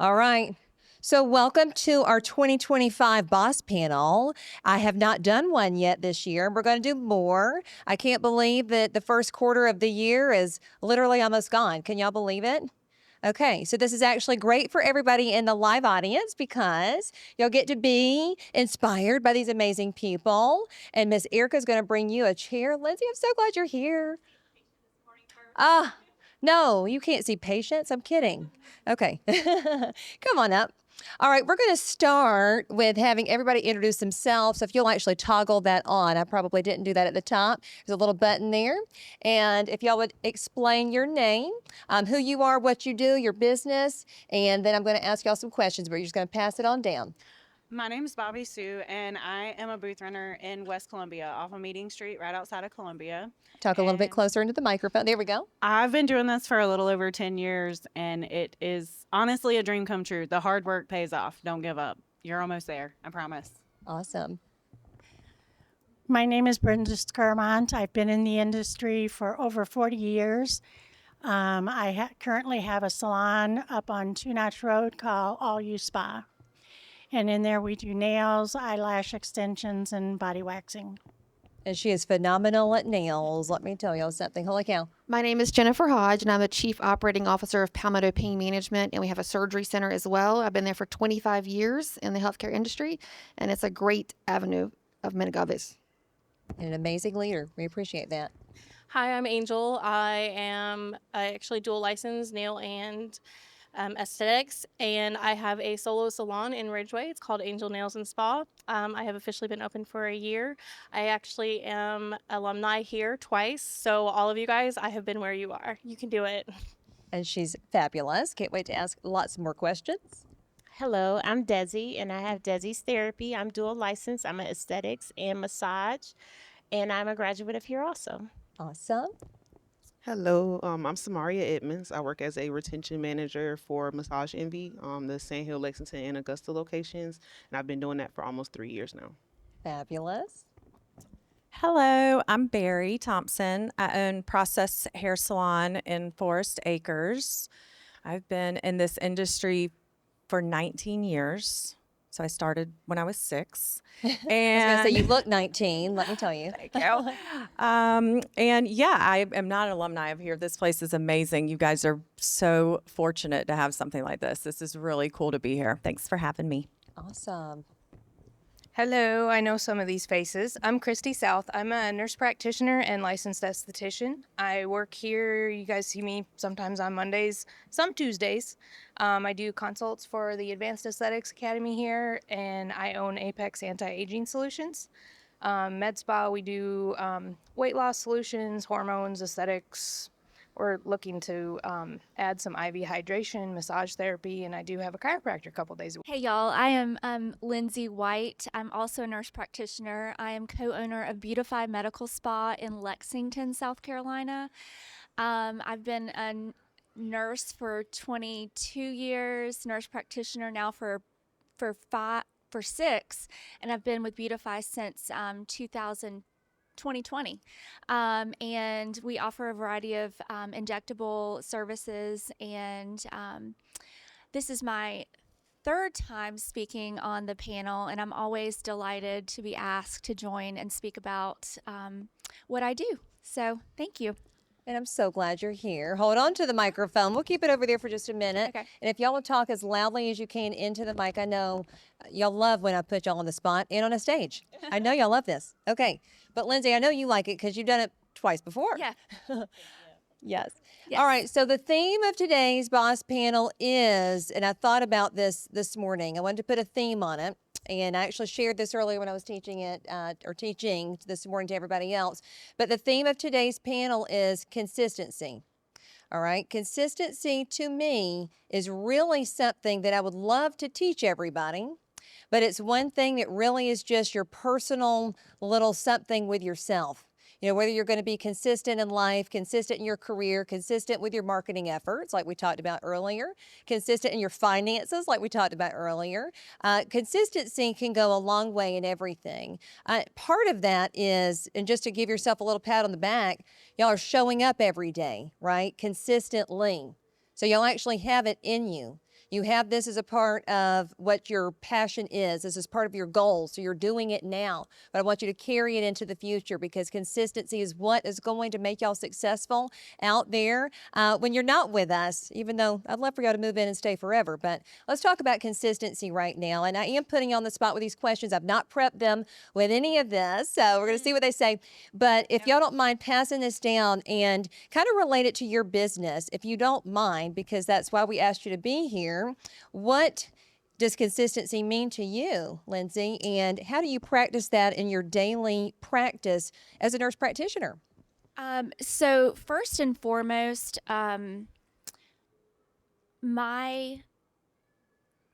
All right. So, welcome to our 2025 Boss Panel. I have not done one yet this year. We're going to do more. I can't believe that the first quarter of the year is literally almost gone. Can y'all believe it? Okay, so this is actually great for everybody in the live audience because you'll get to be inspired by these amazing people. And Miss Erica is going to bring you a chair. Lindsay, I'm so glad you're here. Ah, no, you can't see patience. I'm kidding. Okay, come on up. All right, we're going to start with having everybody introduce themselves. So if you'll actually toggle that on, I probably didn't do that at the top. There's a little button there. And if y'all would explain your name, who you are, what you do, your business, and then I'm going to ask y'all some questions, but you're just going to pass it on down. My name is Bobby Sue, and I am a booth runner in West Columbia off of Meeting Street, right outside of Columbia. Talk a little bit And closer into the microphone. There we go. I've been doing this for a little over 10 years, and it is honestly a dream come true. The hard work pays off. Don't give up. You're almost there, I promise. Awesome. My name is Brenda Scarmont. I've been in the industry for over 40 years. I currently have a salon up on Two Notch Road called All You Spa. And in there we do nails, eyelash extensions, and body waxing. And she is phenomenal at nails. Let me tell y'all something. Holy cow. My name is Jennifer Hodge, and I'm the Chief Operating Officer of Palmetto Pain Management, and we have a surgery center as well. I've been there for 25 years in the healthcare industry, and it's a great avenue of Menegavis. And an amazing leader. We appreciate that. Hi, I'm Angel. I actually dual license nail and aesthetics, and I have a solo salon in Ridgeway. It's called Angel Nails and Spa. I have officially been open for a year. I actually am alumni here twice, so all of you guys, I have been where you are. You can do it. And she's fabulous. Can't wait to ask lots more questions. Hello, I'm Desi, and I have Desi's Therapy. I'm dual licensed. I'm an aesthetics and massage, and I'm a graduate of here also. Awesome. Hello, I'm Samaria Edmonds. I work as a retention manager for Massage Envy, the Sand Hill, Lexington, and Augusta locations, and I've been doing that for almost 3 years now. Fabulous. Hello, I'm Barry Thompson. I own Process Hair Salon in Forest Acres. I've been in this industry for 19 years. So I started when I was 6. I was going to say, you look 19, let me tell you. Thank you. And yeah, I am not an alumni of here. This place is amazing. You guys are so fortunate to have something like this. This is really cool to be here. Thanks for having me. Awesome. Hello, I know some of these faces. I'm Christy South. I'm a nurse practitioner and licensed esthetician. I work here. You guys see me sometimes on Mondays, some Tuesdays. I do consults for the Advanced Aesthetics Academy here, and I own Apex Anti-Aging Solutions. Med Spa, we do weight loss solutions, hormones, aesthetics. We're looking to add some IV hydration, massage therapy, and I do have a chiropractor a couple days a week. Hey y'all, I am Lindsay White. I'm also a nurse practitioner. I am co-owner of Beautify Medical Spa in Lexington, South Carolina. I've been a nurse for 22 years, nurse practitioner now for 6, and I've been with Beautify since 2020. And we offer a variety of injectable services, and this is my third time speaking on the panel, and I'm always delighted to be asked to join and speak about what I do. So thank you. And I'm so glad you're here. Hold on to the microphone. We'll keep it over there for just a minute. Okay. And if y'all will talk as loudly as you can into the mic, I know y'all love when I put y'all on the spot and on a stage. I know y'all love this. Okay. But Lindsay, I know you like it because you've done it twice before. Yeah. Yes. Yes. All right. So the theme of today's boss panel is, and I thought about this morning, I wanted to put a theme on it. And I actually shared this earlier when I was teaching it, or teaching this morning to everybody else. But the theme of today's panel is consistency. All right. Consistency to me is really something that I would love to teach everybody. But it's one thing that really is just your personal little something with yourself. You know, whether you're going to be consistent in life, consistent in your career, consistent with your marketing efforts, like we talked about earlier, consistent in your finances, like we talked about earlier. Consistency can go a long way in everything. Part of that is, and just to give yourself a little pat on the back, y'all are showing up every day, right? Consistently. So y'all actually have it in you. You have this as a part of what your passion is. This is part of your goal. So you're doing it now, but I want you to carry it into the future because consistency is what is going to make y'all successful out there when you're not with us, even though I'd love for y'all to move in and stay forever. But let's talk about consistency right now. And I am putting you on the spot with these questions. I've not prepped them with any of this. So we're going to see what they say. But if y'all don't mind passing this down and kind of relate it to your business, if you don't mind, because that's why we asked you to be here, what does consistency mean to you, Lindsay? And how do you practice that in your daily practice as a nurse practitioner? So first and foremost, my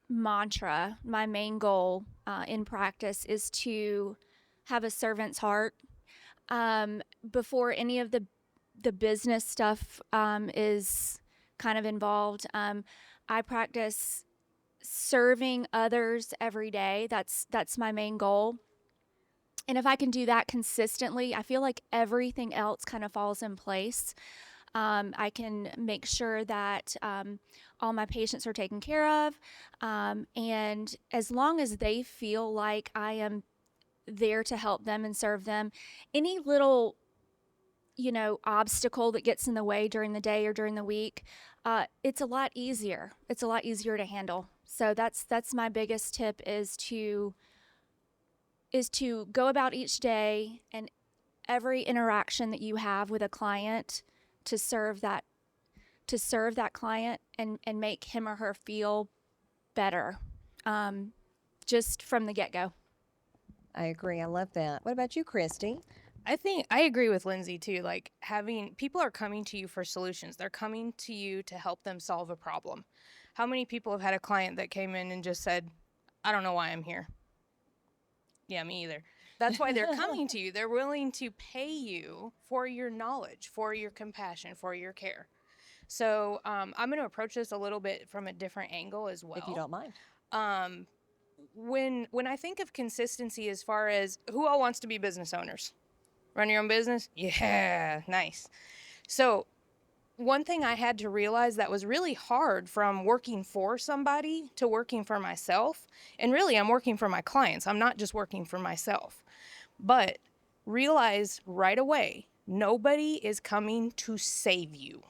mantra, my main goal in practice is to have a servant's heart. Before any of the business stuff is kind of involved, I practice serving others every day. That's my main goal. And if I can do that consistently, I feel like everything else kind of falls in place. I can make sure that all my patients are taken care of. And as long as they feel like I am there to help them and serve them, any little, obstacle that gets in the way during the day or during the week, it's a lot easier. It's a lot easier to handle. So that's my biggest tip is to go about each day and every interaction that you have with a client to serve that client and make him or her feel better, just from the get-go. I agree. I love that. What about you, Christy? I think I agree with Lindsay too. Like people are coming to you for solutions. They're coming to you to help them solve a problem. How many people have had a client that came in and just said, I don't know why I'm here? Yeah, me either. That's why they're coming to you. They're willing to pay you for your knowledge, for your compassion, for your care. So I'm going to approach this a little bit from a different angle as well. If you don't mind. When I think of consistency as far as who all wants to be business owners? Run your own business? Yeah, nice. So one thing I had to realize that was really hard from working for somebody to working for myself, and really I'm working for my clients. I'm not just working for myself. But realize right away, nobody is coming to save you.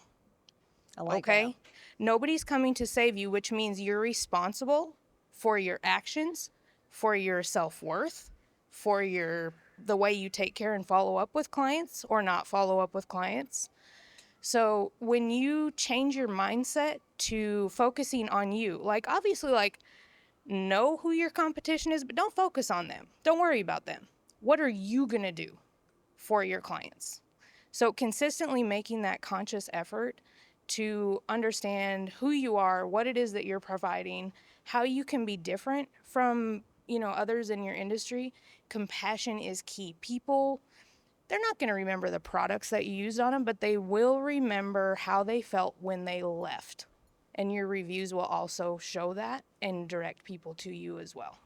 I like okay? that. Nobody's coming to save you, which means you're responsible for your actions, for your self-worth, for the way you take care and follow up with clients or not follow up with clients. So when you change your mindset to focusing on you, obviously know who your competition is, but don't focus on them. Don't worry about them. What are you going to do for your clients? So consistently making that conscious effort to understand who you are, what it is that you're providing, how you can be different from, others in your industry. Compassion is key. People, they're not going to remember the products that you used on them, but they will remember how they felt when they left. And your reviews will also show that and direct people to you as well.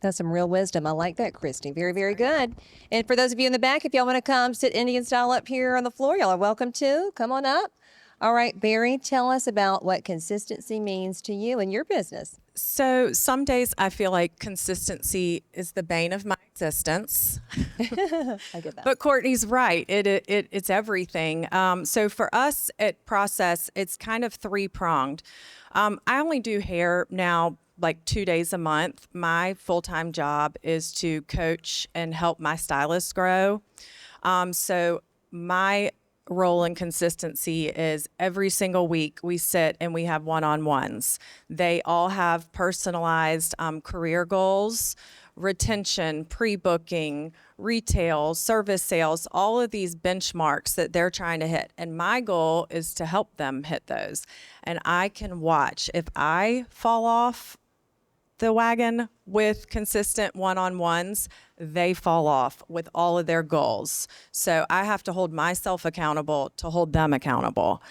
That's some real wisdom. I like that, Christy. Very, very good. And for those of you in the back, if y'all want to come sit Indian style up here on the floor, y'all are welcome to. Come on up. All right, Barry, tell us about what consistency means to you and your business. So some days I feel like consistency is the bane of my existence. I get that. But Courtney's right. It's everything. So for us at Process, it's kind of three-pronged. I only do hair now like 2 days a month. My full-time job is to coach and help my stylists grow. So my role in consistency is every single week we sit and we have one-on-ones. They all have personalized career goals, retention, pre-booking, retail, service sales, all of these benchmarks that they're trying to hit. And my goal is to help them hit those. And I can watch if I fall off the wagon with consistent one-on-ones, they fall off with all of their goals. So I have to hold myself accountable to hold them accountable.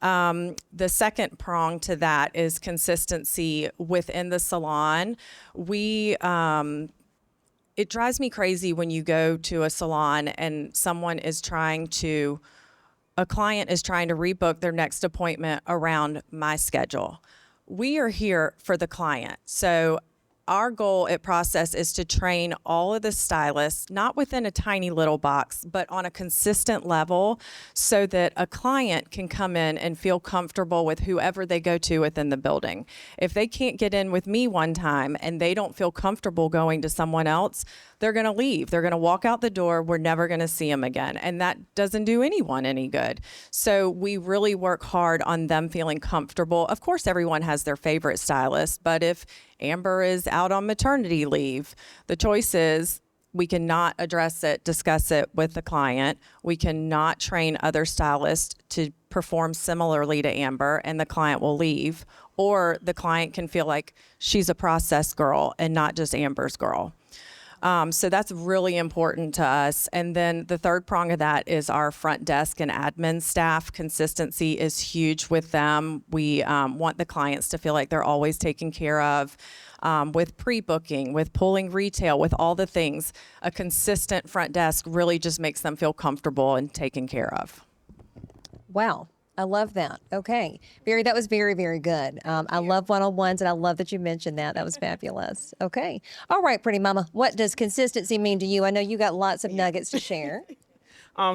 The second prong to that is consistency within the salon. It drives me crazy when you go to a salon and a client is trying to rebook their next appointment around my schedule. we are here for the client. So our goal at Process is to train all of the stylists, not within a tiny little box, but on a consistent level so that a client can come in and feel comfortable with whoever they go to within the building. If they can't get in with me one time and they don't feel comfortable going to someone else, they're going to leave. They're going to walk out the door. We're never going to see them again. And that doesn't do anyone any good. So we really work hard on them feeling comfortable. Of course, everyone has their favorite stylist, but if Amber is out on maternity leave, the choice is we cannot address it, discuss it with the client. We cannot train other stylists to perform similarly to Amber, and the client will leave. Or the client can feel like she's a Process girl and not just Amber's girl. So that's really important to us. And then the third prong of that is our front desk and admin staff. Consistency is huge with them. We want the clients to feel like they're always taken care of with pre-booking, with pulling retail, with all the things. A consistent front desk really just makes them feel comfortable and taken care of. Wow. I love that. Okay. Barry, that was very, very good. I love one-on-ones, and I love that you mentioned that. That was fabulous. Okay. All right, pretty mama. What does consistency mean to you? I know you got lots of nuggets to share.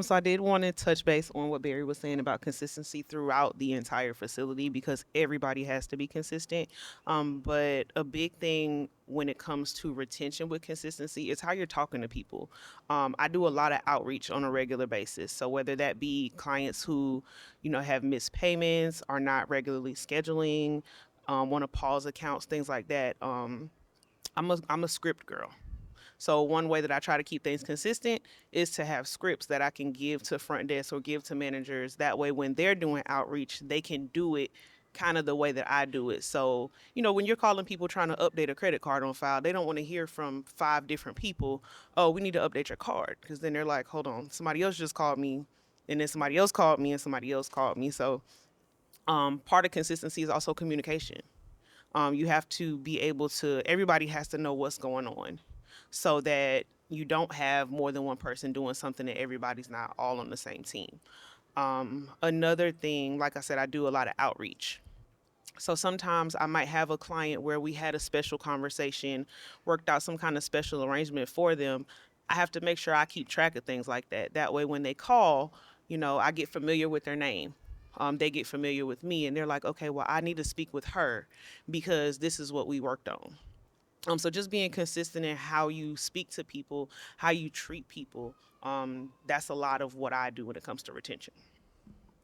So I did want to touch base on what Barry was saying about consistency throughout the entire facility because everybody has to be consistent. But a big thing when it comes to retention with consistency is how you're talking to people. I do a lot of outreach on a regular basis. So whether that be clients who, have missed payments, are not regularly scheduling, want to pause accounts, things like that. I'm a script girl. So one way that I try to keep things consistent is to have scripts that I can give to front desk or give to managers. That way, when they're doing outreach, they can do it kind of the way that I do it. So, when you're calling people trying to update a credit card on file, they don't want to hear from 5 different people, oh, we need to update your card. Because then they're like, hold on, somebody else just called me, and then somebody else called me, and somebody else called me. So part of consistency is also communication. You have to be able to, everybody has to know what's going on, so that you don't have more than one person doing something and everybody's not all on the same team. Another thing, like I said, I do a lot of outreach. So sometimes I might have a client where we had a special conversation, worked out some kind of special arrangement for them. I have to make sure I keep track of things like that. That way when they call, I get familiar with their name. They get familiar with me and they're like, okay, well, I need to speak with her because this is what we worked on. So just being consistent in how you speak to people, how you treat people, that's a lot of what I do when it comes to retention.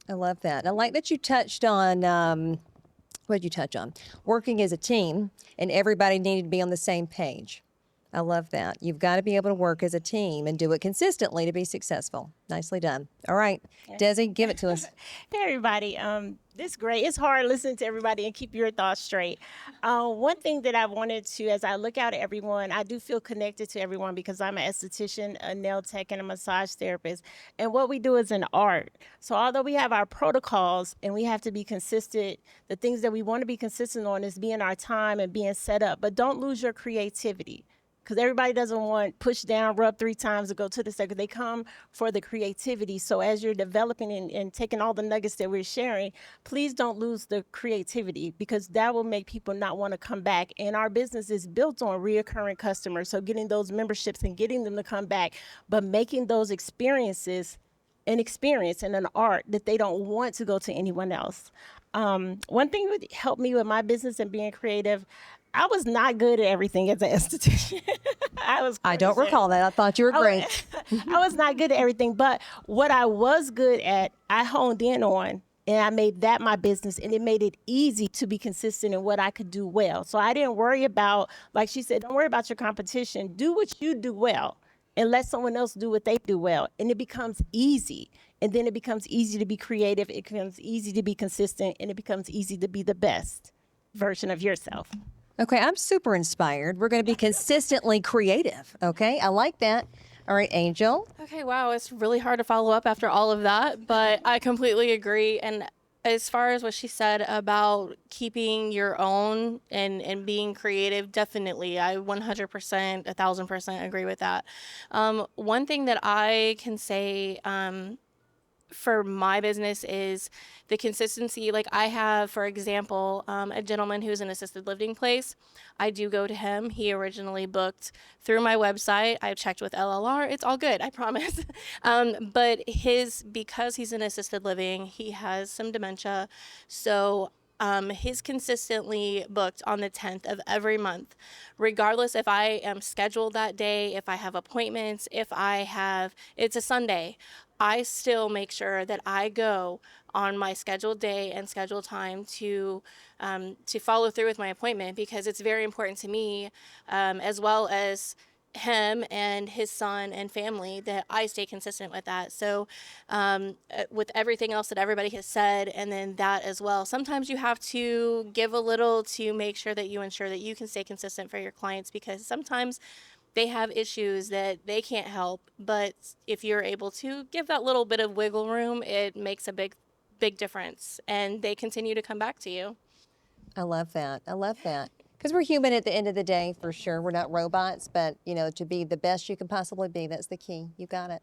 I love that. I like that you touched on, what did you touch on? Working as a team, and everybody needed to be on the same page. I love that. You've got to be able to work as a team and do it consistently to be successful. Nicely done. All right, Desi, give it to us. Hey, everybody. This is great. It's hard listening to everybody and keep your thoughts straight. One thing that I wanted to, as I look out at everyone, I do feel connected to everyone because I'm an esthetician, a nail tech, and a massage therapist. And what we do is an art. So although we have our protocols and we have to be consistent, the things that we want to be consistent on is being our time and being set up. But don't lose your creativity. Because everybody doesn't want push down, rub 3 times, and go to the second. They come for the creativity. So as you're developing and taking all the nuggets that we're sharing, please don't lose the creativity because that will make people not want to come back. And our business is built on reoccurring customers. So getting those memberships and getting them to come back, but making those experiences an experience and an art that they don't want to go to anyone else. One thing that helped me with my business and being creative, I was not good at everything as an esthetician. I don't recall that. I thought you were great. I was not good at everything, but what I was good at, I honed in on, and I made that my business, and it made it easy to be consistent in what I could do well. So I didn't worry about, like she said, don't worry about your competition. Do what you do well, and let someone else do what they do well, and it becomes easy. And then it becomes easy to be creative. It becomes easy to be consistent, and it becomes easy to be the best version of yourself. Okay, I'm super inspired. We're going to be consistently creative. Okay, I like that. All right, Angel. Okay, wow, it's really hard to follow up after all of that, but I completely agree. And as far as what she said about keeping your own and being creative, definitely, I 100%, 1,000% agree with that. One thing that I can say for my business is the consistency. Like I have, for example, a gentleman who's an assisted living place. I do go to him. He originally booked through my website. I checked with LLR. It's all good, I promise. But because he's in assisted living, he has some dementia. So he's consistently booked on the 10th of every month, regardless if I am scheduled that day, if I have appointments, it's a Sunday. I still make sure that I go on my scheduled day and scheduled time to follow through with my appointment, because it's very important to me, as well as him and his son and family, that I stay consistent with that. So with everything else that everybody has said, and then that as well, sometimes you have to give a little to make sure that you ensure that you can stay consistent for your clients, because sometimes they have issues that they can't help. But if you're able to give that little bit of wiggle room, it makes a big difference, and they continue to come back to you. I love that. I love that. Because we're human at the end of the day, for sure. We're not robots, but, to be the best you can possibly be, that's the key. You got it.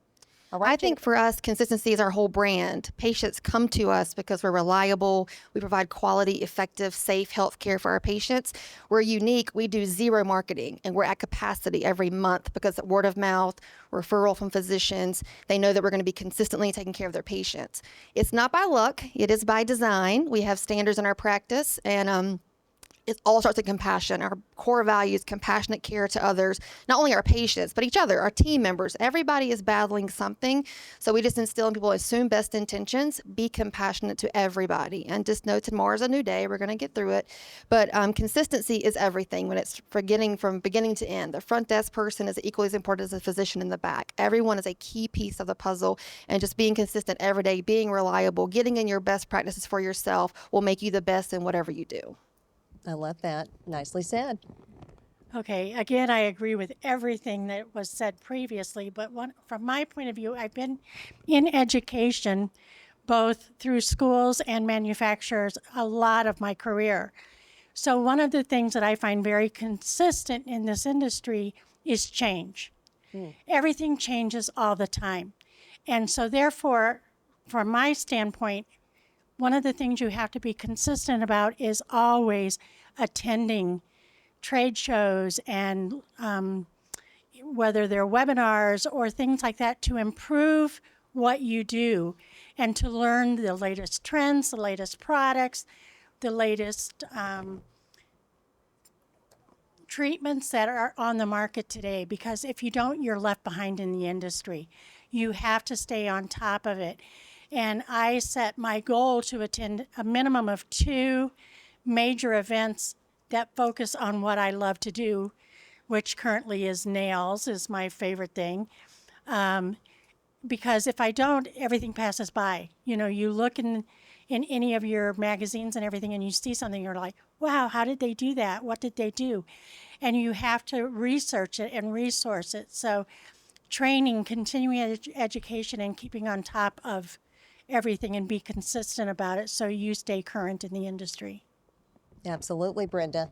All right, I think for us, consistency is our whole brand. Patients come to us because we're reliable. We provide quality, effective, safe health care for our patients. We're unique. We do zero marketing, and we're at capacity every month because of word of mouth, referral from physicians. They know that we're going to be consistently taking care of their patients. It's not by luck. It is by design. We have standards in our practice, and it all starts with compassion. Our core values, compassionate care to others, not only our patients, but each other, our team members. Everybody is battling something. So we just instill in people, assume best intentions, be compassionate to everybody, and just know tomorrow's a new day. We're going to get through it. But consistency is everything when it's from beginning to end. The front desk person is equally as important as the physician in the back. Everyone is a key piece of the puzzle, and just being consistent every day, being reliable, getting in your best practices for yourself will make you the best in whatever you do. I love that. Nicely said. Okay, again, I agree with everything that was said previously, but from my point of view, I've been in education, both through schools and manufacturers, a lot of my career. So one of the things that I find very consistent in this industry is change. Everything changes all the time. And so therefore, from my standpoint, one of the things you have to be consistent about is always attending trade shows and whether they're webinars or things like that, to improve what you do and to learn the latest trends, the latest products, the latest treatments that are on the market today. Because if you don't, you're left behind in the industry. You have to stay on top of it. And I set my goal to attend a minimum of 2 major events that focus on what I love to do, which currently is nails, is my favorite thing. Because if I don't, everything passes by. You look in any of your magazines and everything, and you see something, you're like, wow, how did they do that? What did they do? And you have to research it and resource it. So training, continuing education, and keeping on top of everything and be consistent about it so you stay current in the industry. Absolutely, Brenda.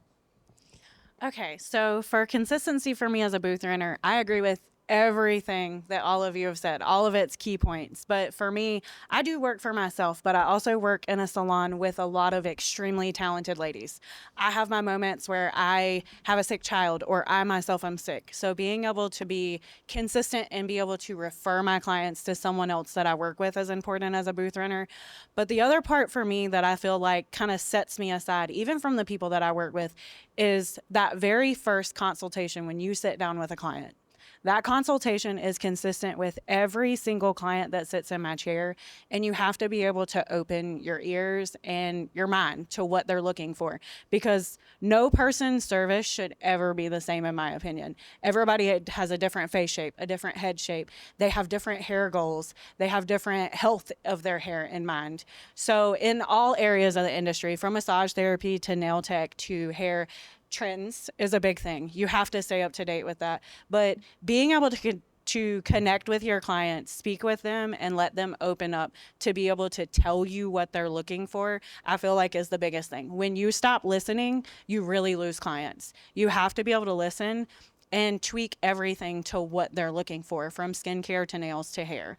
Okay, so for consistency for me as a booth runner, I agree with everything that all of you have said, all of its key points. But for me, I do work for myself, but I also work in a salon with a lot of extremely talented ladies. I have my moments where I have a sick child or I myself am sick. So being able to be consistent and be able to refer my clients to someone else that I work with is important as a booth runner. But the other part for me that I feel like kind of sets me aside, even from the people that I work with, is that very first consultation when you sit down with a client. That consultation is consistent with every single client that sits in my chair, and you have to be able to open your ears and your mind to what they're looking for, because no person's service should ever be the same, in my opinion. Everybody has a different face shape, a different head shape. They have different hair goals. They have different health of their hair in mind. So in all areas of the industry, from massage therapy to nail tech to hair, trends is a big thing. You have to stay up to date with that. But being able to connect with your clients, speak with them, and let them open up to be able to tell you what they're looking for, I feel like is the biggest thing. When you stop listening, you really lose clients. You have to be able to listen and tweak everything to what they're looking for, from skincare to nails to hair.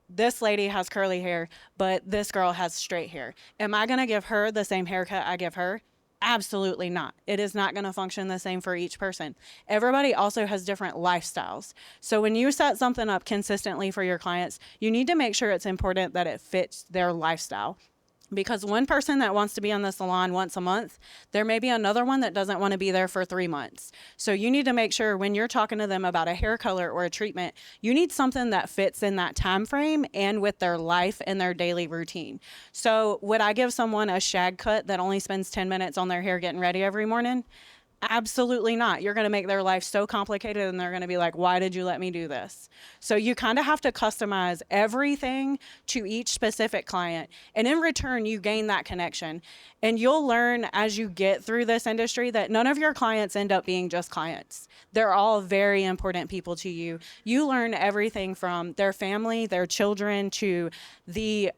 this lady has curly hair, but this girl has straight hair. Am I going to give her the same haircut I give her? Absolutely not. It is not going to function the same for each person. Everybody also has different lifestyles. So when you set something up consistently for your clients, you need to make sure it's important that it fits their lifestyle. Because one person that wants to be in the salon once a month, there may be another one that doesn't want to be there for 3 months. So you need to make sure when you're talking to them about a hair color or a treatment, you need something that fits in that time frame and with their life and their daily routine. So would I give someone a shag cut that only spends 10 minutes on their hair getting ready every morning? Absolutely not. You're going to make their life so complicated and they're going to be like, why did you let me do this? So you kind of have to customize everything to each specific client. And in return, you gain that connection. And you'll learn as you get through this industry that none of your clients end up being just clients. They're all very important people to you. You learn everything from their family, their children, to the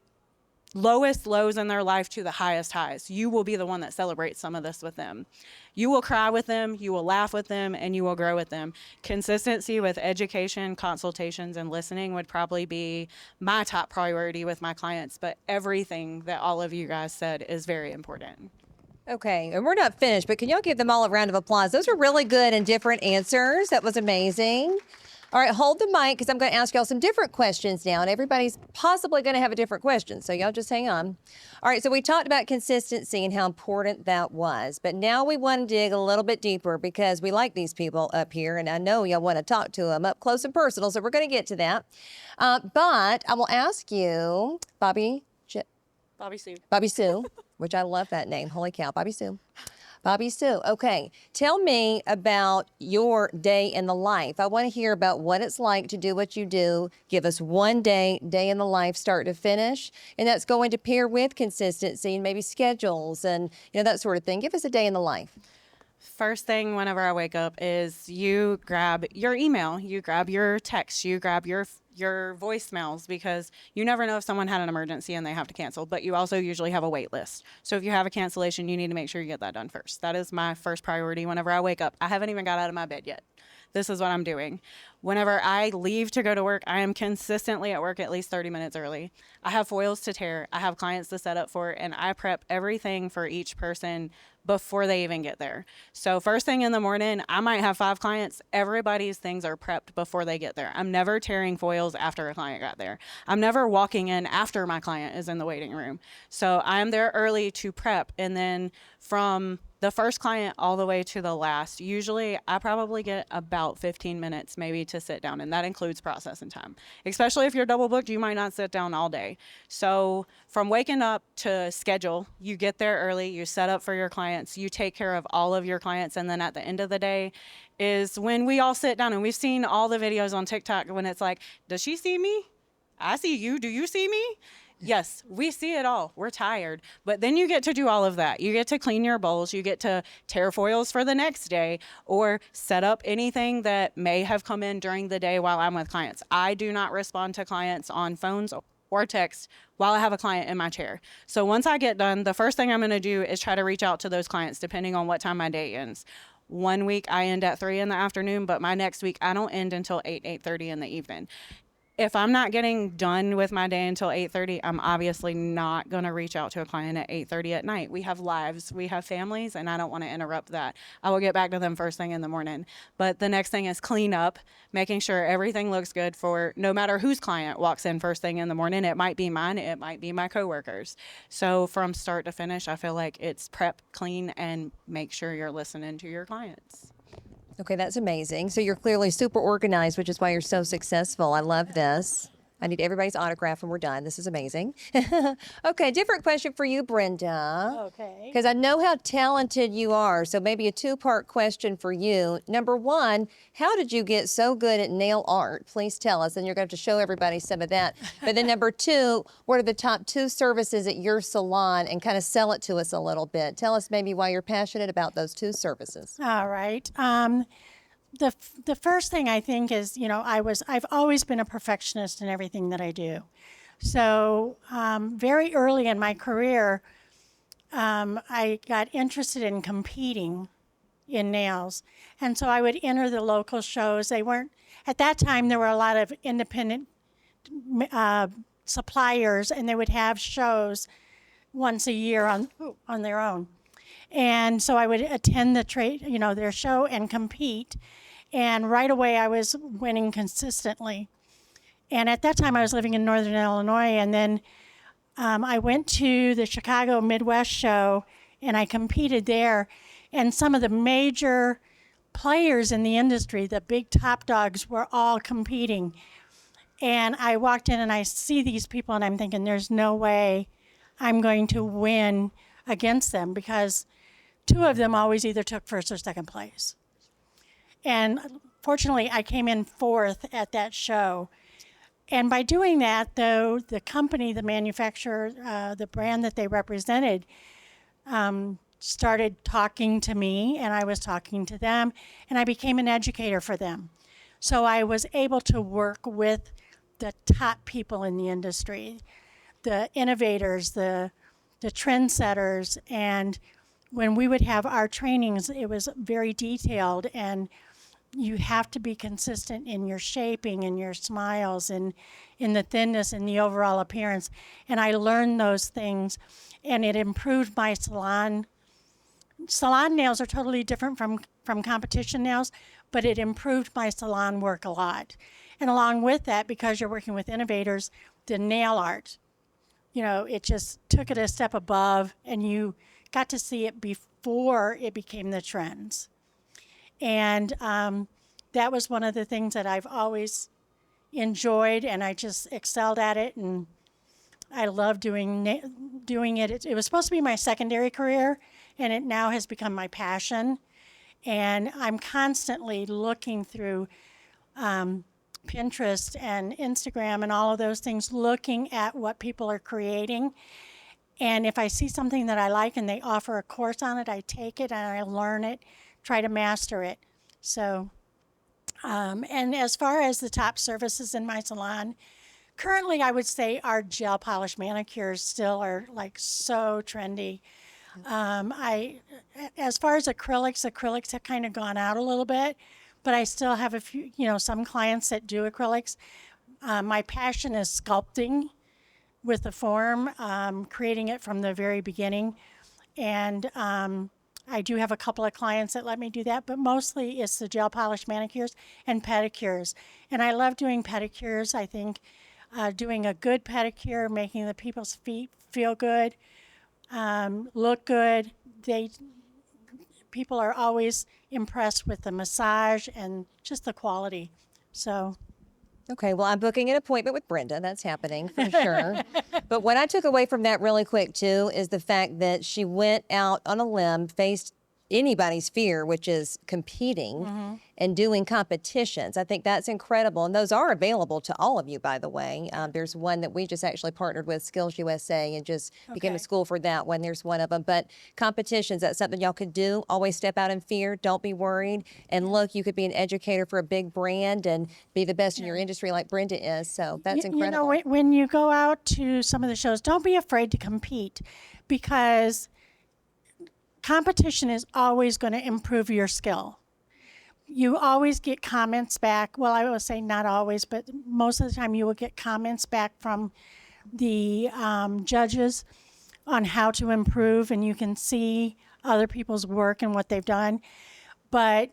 lowest lows in their life to the highest highs. You will be the one that celebrates some of this with them. You will cry with them, you will laugh with them, and you will grow with them. Consistency with education, consultations, and listening would probably be my top priority with my clients, but everything that all of you guys said is very important. Okay, and we're not finished, but can y'all give them all a round of applause? Those are really good and different answers. That was amazing. All right, hold the mic because I'm going to ask y'all some different questions now, and everybody's possibly going to have a different question, so y'all just hang on. All right, so we talked about consistency and how important that was, but now we want to dig a little bit deeper because we like these people up here, and I know y'all want to talk to them up close and personal, so we're going to get to that. But I will ask you, Bobby Sue, which I love that name. Holy cow, Bobby Sue. Bobby Sue, okay. Tell me about your day in the life. I want to hear about what it's like to do what you do. Give us one day in the life, start to finish. And that's going to pair with consistency and maybe schedules and that sort of thing. Give us a day in the life. First thing whenever I wake up is you grab your email, you grab your text, you grab your voicemails, because you never know if someone had an emergency and they have to cancel, but you also usually have a wait list. So if you have a cancellation, you need to make sure you get that done first. That is my first priority whenever I wake up. I haven't even got out of my bed yet. This is what I'm doing. Whenever I leave to go to work, I am consistently at work at least 30 minutes early. I have foils to tear, I have clients to set up for, and I prep everything for each person before they even get there. So first thing in the morning, I might have 5 clients. Everybody's things are prepped before they get there. I'm never tearing foils after a client got there. I'm never walking in after my client is in the waiting room. So I'm there early to prep, and then from the first client all the way to the last, usually I probably get about 15 minutes maybe to sit down, and that includes processing time. Especially if you're double booked, you might not sit down all day. So from waking up to schedule, you get there early, you set up for your clients, you take care of all of your clients, and then at the end of the day is when we all sit down. And we've seen all the videos on TikTok when it's like, does she see me? I see you. Do you see me? Yes, we see it all. We're tired. But then you get to do all of that. You get to clean your bowls. You get to tear foils for the next day or set up anything that may have come in during the day while I'm with clients. I do not respond to clients on phones or text while I have a client in my chair. So once I get done, the first thing I'm going to do is try to reach out to those clients depending on what time my day ends. One week I end at 3 in the afternoon, but my next week I don't end until 8:30 in the evening. If I'm not getting done with my day until 8:30, I'm obviously not going to reach out to a client at 8:30 at night. We have lives, we have families, and I don't want to interrupt that. I will get back to them first thing in the morning. But the next thing is clean up, making sure everything looks good for no matter whose client walks in first thing in the morning. It might be mine, it might be my coworkers. So from start to finish, I feel like it's prep, clean, and make sure you're listening to your clients. Okay, that's amazing. So you're clearly super organized, which is why you're so successful. I love this. I need everybody's autograph when we're done. This is amazing. Okay, different question for you, Brenda. Okay. Because I know how talented you are. So maybe a 2-part question for you. Number 1, how did you get so good at nail art? Please tell us. And you're going to have to show everybody some of that. But then number 2, what are the top 2 services at your salon? And kind of sell it to us a little bit. Tell us maybe why you're passionate about those 2 services. All right. The first thing I think is, I've always been a perfectionist in everything that I do. So very early in my career, I got interested in competing in nails. And so I would enter the local shows. They weren't, at that time, there were a lot of independent suppliers, and they would have shows once a year on their own. And so I would attend the trade, their show and compete. And right away I was winning consistently. And at that time I was living in Northern Illinois. And then I went to the Chicago Midwest show and I competed there. And some of the major players in the industry, the big top dogs, were all competing. And I walked in and I see these people and I'm thinking, there's no way I'm going to win against them, because two of them always either took first or second place. And fortunately, I came in fourth at that show. And by doing that, though, the company, the manufacturer, the brand that they represented, started talking to me, and I was talking to them, and I became an educator for them. So I was able to work with the top people in the industry, the innovators, the trendsetters. And when we would have our trainings, it was very detailed, and you have to be consistent in your shaping and your smiles and in the thinness and the overall appearance. And I learned those things, and it improved my salon. Salon nails are totally different from competition nails, but it improved my salon work a lot. And along with that, because you're working with innovators, the nail art, it just took it a step above, and you got to see it before it became the trends. And that was one of the things that I've always enjoyed, and I just excelled at it, and I love doing it. It was supposed to be my secondary career, and it now has become my passion. And I'm constantly looking through Pinterest and Instagram and all of those things, looking at what people are creating. And if I see something that I like and they offer a course on it, I take it and I learn it, try to master it. So, and as far as the top services in my salon, currently I would say our gel polish manicures still are like so trendy. As far as acrylics have kind of gone out a little bit, but I still have a few, some clients that do acrylics. My passion is sculpting with the form, creating it from the very beginning. And I do have a couple of clients that let me do that, but mostly it's the gel polish manicures and pedicures. And I love doing pedicures. I think doing a good pedicure, making the people's feet feel good, look good. People are always impressed with the massage and just the quality. So. Okay, well, I'm booking an appointment with Brenda. That's happening for sure. But what I took away from that really quick, too, is the fact that she went out on a limb, faced anybody's fear, which is competing and doing competitions. I think that's incredible. And those are available to all of you, by the way. There's one that we just actually partnered with, Skills USA, and just became a school for that one. There's one of them. But competitions, that's something y'all could do. Always step out in fear. Don't be worried. And look, you could be an educator for a big brand and be the best in your industry like Brenda is. So that's incredible. When you go out to some of the shows, don't be afraid to compete, because competition is always going to improve your skill. You always get comments back. Well, I will say not always, but most of the time you will get comments back from the judges on how to improve, and you can see other people's work and what they've done. But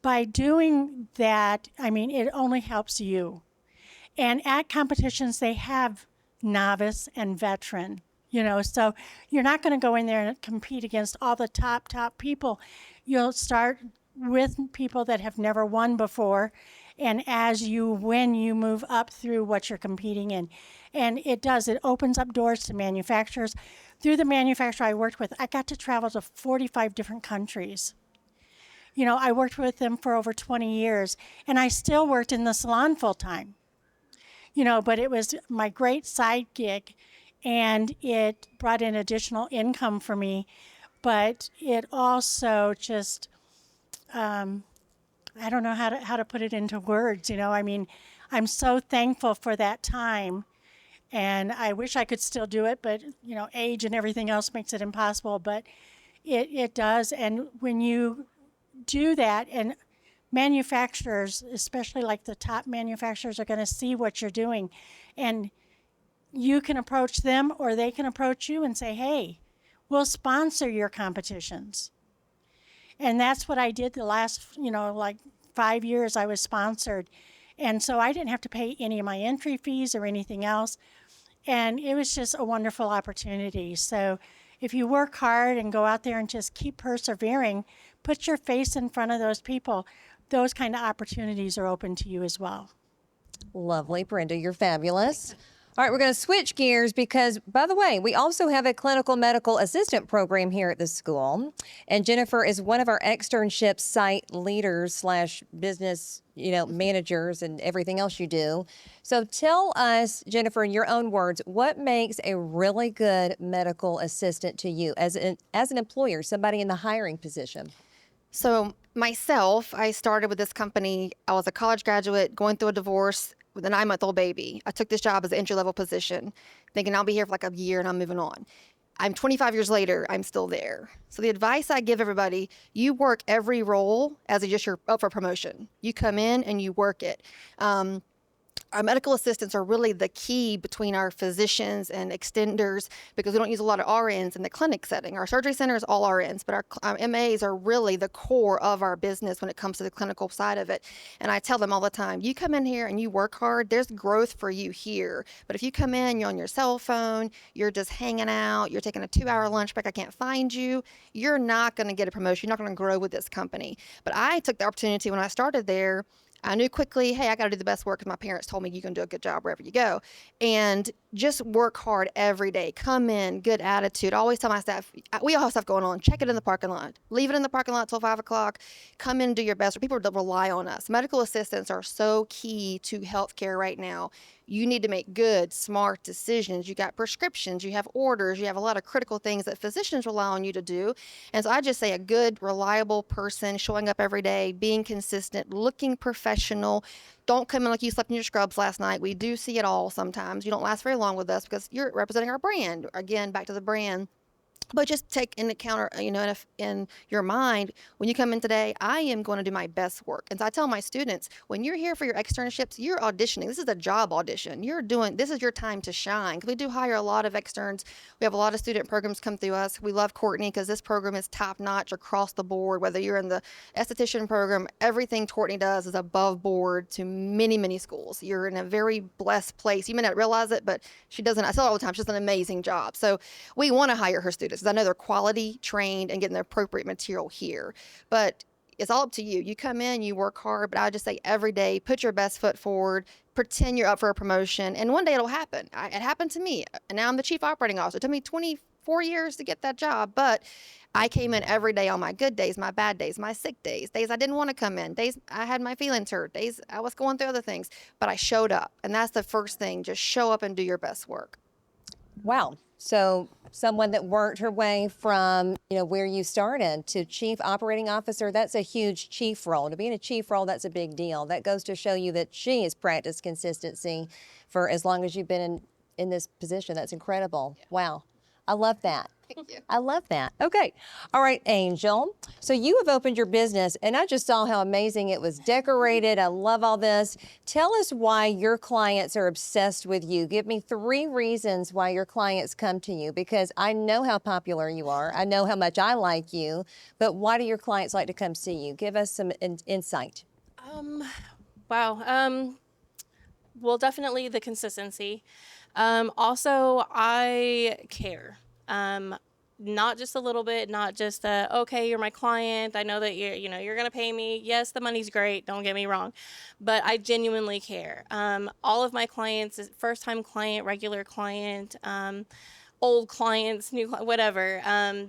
by doing that, it only helps you. And at competitions, they have novice and veteran. So you're not going to go in there and compete against all the top people. You'll start with people that have never won before. And as you win, you move up through what you're competing in. And it opens up doors to manufacturers. Through the manufacturer I worked with, I got to travel to 45 different countries. I worked with them for over 20 years, and I still worked in the salon full time. But it was my great side gig. And it brought in additional income for me, but it also just, I don't know how to put it into words. I'm so thankful for that time, and I wish I could still do it, but age and everything else makes it impossible. But it does, and when you do that, and manufacturers, especially like the top manufacturers, are going to see what you're doing. And you can approach them or they can approach you and say, hey, we'll sponsor your competitions. And that's what I did the last, like 5 years I was sponsored. And so I didn't have to pay any of my entry fees or anything else. And it was just a wonderful opportunity. So if you work hard and go out there and just keep persevering, put your face in front of those people, those kind of opportunities are open to you as well. Lovely, Brenda, you're fabulous. All right, we're going to switch gears because, by the way, we also have a clinical medical assistant program here at the school. And Jennifer is one of our externship site leaders slash business, managers and everything else you do. So tell us, Jennifer, in your own words, what makes a really good medical assistant to you as an employer, somebody in the hiring position? So myself, I started with this company. I was a college graduate going through a divorce with a 9-month-old baby. I took this job as an entry-level position, thinking I'll be here for like a year and I'm moving on. I'm 25 years later, I'm still there. So the advice I give everybody, you work every role as you're up for promotion. You come in and you work it. Our medical assistants are really the key between our physicians and extenders because we don't use a lot of RNs in the clinic setting. Our surgery center is all RNs, but our MAs are really the core of our business when it comes to the clinical side of it. And I tell them all the time, you come in here and you work hard, there's growth for you here. But if you come in, you're on your cell phone, you're just hanging out, you're taking a 2-hour lunch break, I can't find you, you're not going to get a promotion. You're not going to grow with this company. But I took the opportunity when I started there. I knew quickly, hey, I got to do the best work because my parents told me you can do a good job wherever you go. And just work hard every day. Come in, good attitude. I always tell my staff, we all have stuff going on. Check it in the parking lot. Leave it in the parking lot till 5 o'clock. Come in and do your best. People rely on us. Medical assistants are so key to healthcare right now. You need to make good, smart decisions. You got prescriptions, you have orders, you have a lot of critical things that physicians rely on you to do. And so I just say a good, reliable person showing up every day, being consistent, looking professional. Don't come in like you slept in your scrubs last night. We do see it all sometimes. You don't last very long with us because you're representing our brand. Again, back to the brand. But just take into account, in your mind, when you come in today, I am going to do my best work. And so I tell my students, when you're here for your externships, you're auditioning. This is a job audition. This is your time to shine. 'Cause we do hire a lot of externs. We have a lot of student programs come through us. We love Courtney because this program is top notch across the board. Whether you're in the esthetician program, everything Courtney does is above board to many, many schools. You're in a very blessed place. You may not realize it, but she doesn't. I say it all the time. She does an amazing job. So we want to hire her students. I know they're quality trained and getting the appropriate material here, but it's all up to you. You come in, you work hard, but I just say every day, put your best foot forward, pretend you're up for a promotion, and one day it'll happen. It happened to me, and now I'm the chief operating officer. It took me 24 years to get that job, but I came in every day on my good days, my bad days, my sick days, days I didn't want to come in, days I had my feelings hurt, days I was going through other things, but I showed up, and that's the first thing. Just show up and do your best work. Wow. So someone that worked her way from, where you started to chief operating officer, that's a huge chief role. To be in a chief role, that's a big deal. That goes to show you that she has practiced consistency for as long as you've been in this position. That's incredible. Yeah. Wow. I love that. Thank you. I love that. Okay. All right, Angel. So you have opened your business, and I just saw how amazing it was decorated. I love all this. Tell us why your clients are obsessed with you. Give me 3 reasons why your clients come to you, because I know how popular you are. I know how much I like you, but why do your clients like to come see you? Give us some insight. Wow. Well, definitely the consistency. Also, I care. Not just a little bit, not just okay, you're my client. I know that you're going to pay me. Yes, the money's great. Don't get me wrong, but I genuinely care. All of my clients, first time client, regular client, old clients, new, whatever,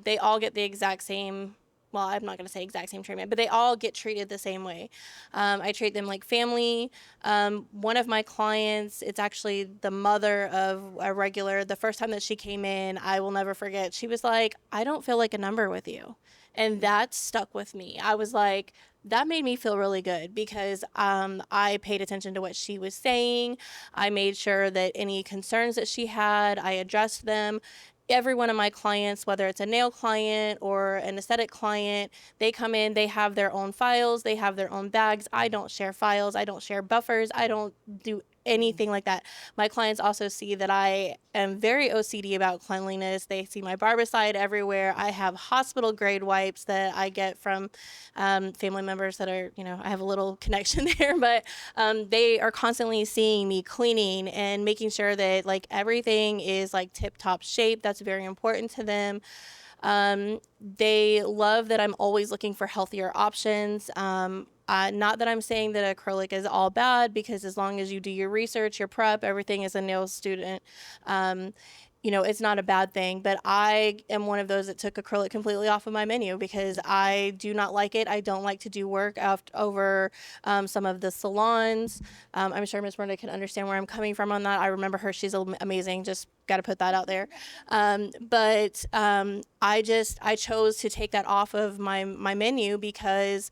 they all get the exact same. Well, I'm not going to say exact same treatment, but they all get treated the same way. I treat them like family. One of my clients, it's actually the mother of a regular. The first time that she came in, I will never forget. She was like, I don't feel like a number with you. And that stuck with me. I was like, that made me feel really good because I paid attention to what she was saying. I made sure that any concerns that she had, I addressed them. every one of my clients, whether it's a nail client or an aesthetic client, they come in, they have their own files, they have their own bags. I don't share files, I don't share buffers, I don't do anything like that. My clients also see that I am very OCD about cleanliness. They see my barbicide everywhere. I have hospital grade wipes that I get from family members that are, I have a little connection there, but they are constantly seeing me cleaning and making sure that like everything is like tip top shape. That's very important to them. They love that I'm always looking for healthier options. Not that I'm saying that acrylic is all bad, because as long as you do your research, your prep, everything as a nail student, it's not a bad thing. But I am one of those that took acrylic completely off of my menu because I do not like it. I don't like to do work over some of the salons. I'm sure Miss Brenda can understand where I'm coming from on that. I remember her. She's amazing. Just got to put that out there. But I chose to take that off of my menu because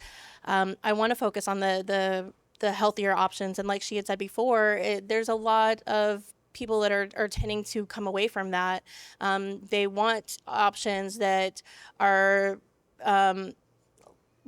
I want to focus on the healthier options. And like she had said before, there's a lot of people that are tending to come away from that. They want options that are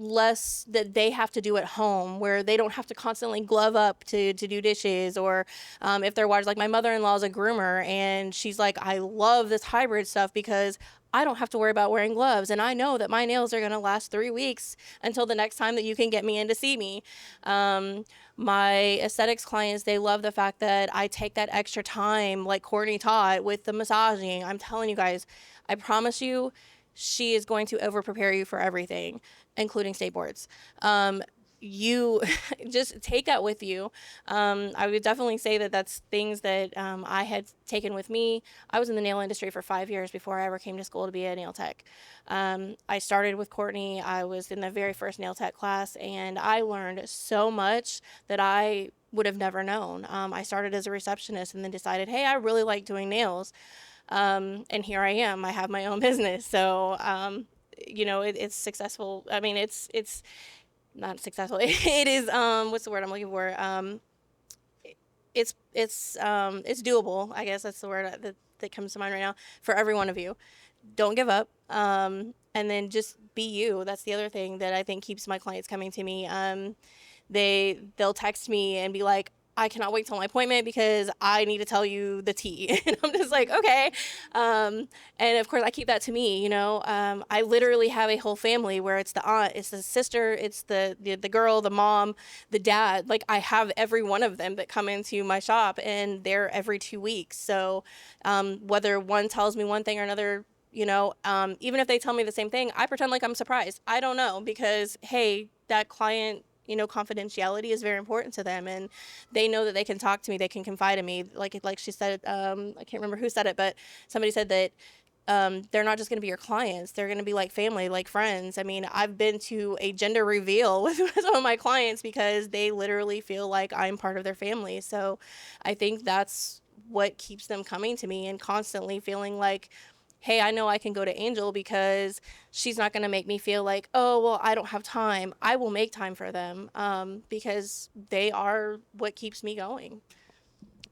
less that they have to do at home, where they don't have to constantly glove up to do dishes, or if they're watching, like my mother-in-law is a groomer and she's like, I love this hybrid stuff because I don't have to worry about wearing gloves, and I know that my nails are going to last 3 weeks until the next time that you can get me in to see me. My aesthetics clients, they love the fact that I take that extra time, like Courtney taught, with the massaging. I'm telling you guys, I promise you, she is going to over prepare you for everything, including state boards. You just take that with you. I would definitely say that that's things that I had taken with me. I was in the nail industry for 5 years before I ever came to school to be a nail tech. I started with Courtney. I was in the very first nail tech class, and I learned so much that I would have never known. I started as a receptionist and then decided, hey, I really like doing nails. And here I am. I have my own business. So, it's successful. I mean, it's not successful. It is, what's the word I'm looking for? It's doable. I guess that's the word that comes to mind right now for every one of you. Don't give up. And then just be you. That's the other thing that I think keeps my clients coming to me. They'll text me and be like, I cannot wait till my appointment because I need to tell you the tea. And I'm just like, okay. And of course I keep that to me, I literally have a whole family where it's the aunt, it's the sister, it's the girl, the mom, the dad. Like I have every one of them that come into my shop, and they're every 2 weeks. So whether one tells me one thing or another, even if they tell me the same thing, I pretend like I'm surprised. I don't know, because, hey, that client, confidentiality is very important to them, and they know that they can talk to me, they can confide in me. Like she said, I can't remember who said it, but somebody said that they're not just going to be your clients, they're going to be like family, like friends. I mean, I've been to a gender reveal with some of my clients because they literally feel like I'm part of their family. So I think that's what keeps them coming to me and constantly feeling like, hey, I know I can go to Angel because she's not going to make me feel like, oh, well, I don't have time. I will make time for them because they are what keeps me going.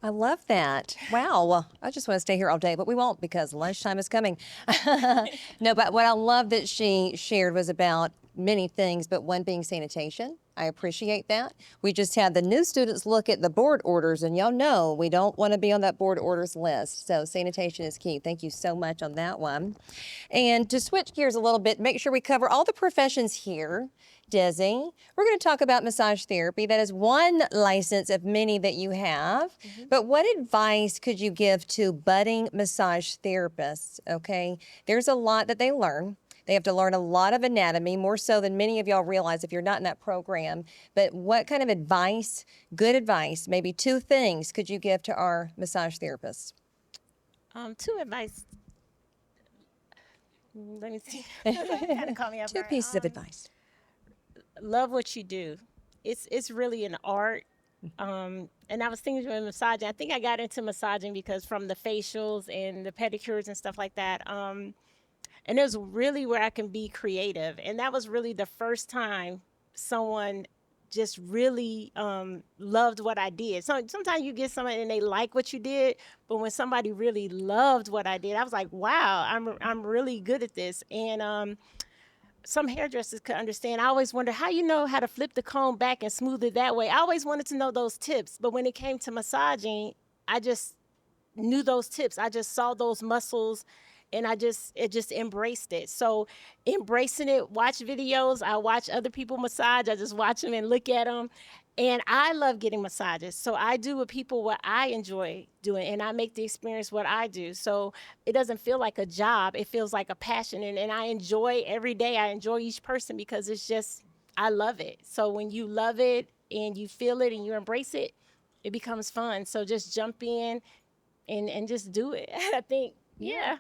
I love that. Wow. Well, I just want to stay here all day, but we won't because lunchtime is coming. No, but what I love that she shared was about many things, but one being sanitation. I appreciate that. We just had the new students look at the board orders, and y'all know we don't want to be on that board orders list. So sanitation is key. Thank you so much on that one. And to switch gears a little bit, make sure we cover all the professions here. Desi, we're going to talk about massage therapy. That is one license of many that you have. But what advice could you give to budding massage therapists? Okay, there's a lot that they learn. They have to learn a lot of anatomy, more so than many of y'all realize if you're not in that program. But what kind of advice, good advice, maybe 2 things could you give to our massage therapists? 2 advice. Let me see. Kinda caught me off 2 guard. pieces of advice. Love what you do. It's really an art. And I was thinking with massaging. I think I got into massaging because from the facials and the pedicures and stuff like that. And it was really where I can be creative. And that was really the first time someone just really loved what I did. So sometimes you get somebody and they like what you did, but when somebody really loved what I did, I was like, wow, I'm really good at this. And some hairdressers could understand. I always wonder how you know how to flip the comb back and smooth it that way. I always wanted to know those tips, but when it came to massaging, I just knew those tips. I just saw those muscles and it just embraced it. So embracing it, watch videos. I watch other people massage. I just watch them and look at them. And I love getting massages. So I do with people what I enjoy doing, and I make the experience what I do. So it doesn't feel like a job. It feels like a passion. And I enjoy every day. I enjoy each person because it's just, I love it. So when you love it and you feel it and you embrace it, it becomes fun. So just jump in and just do it. I think, yeah.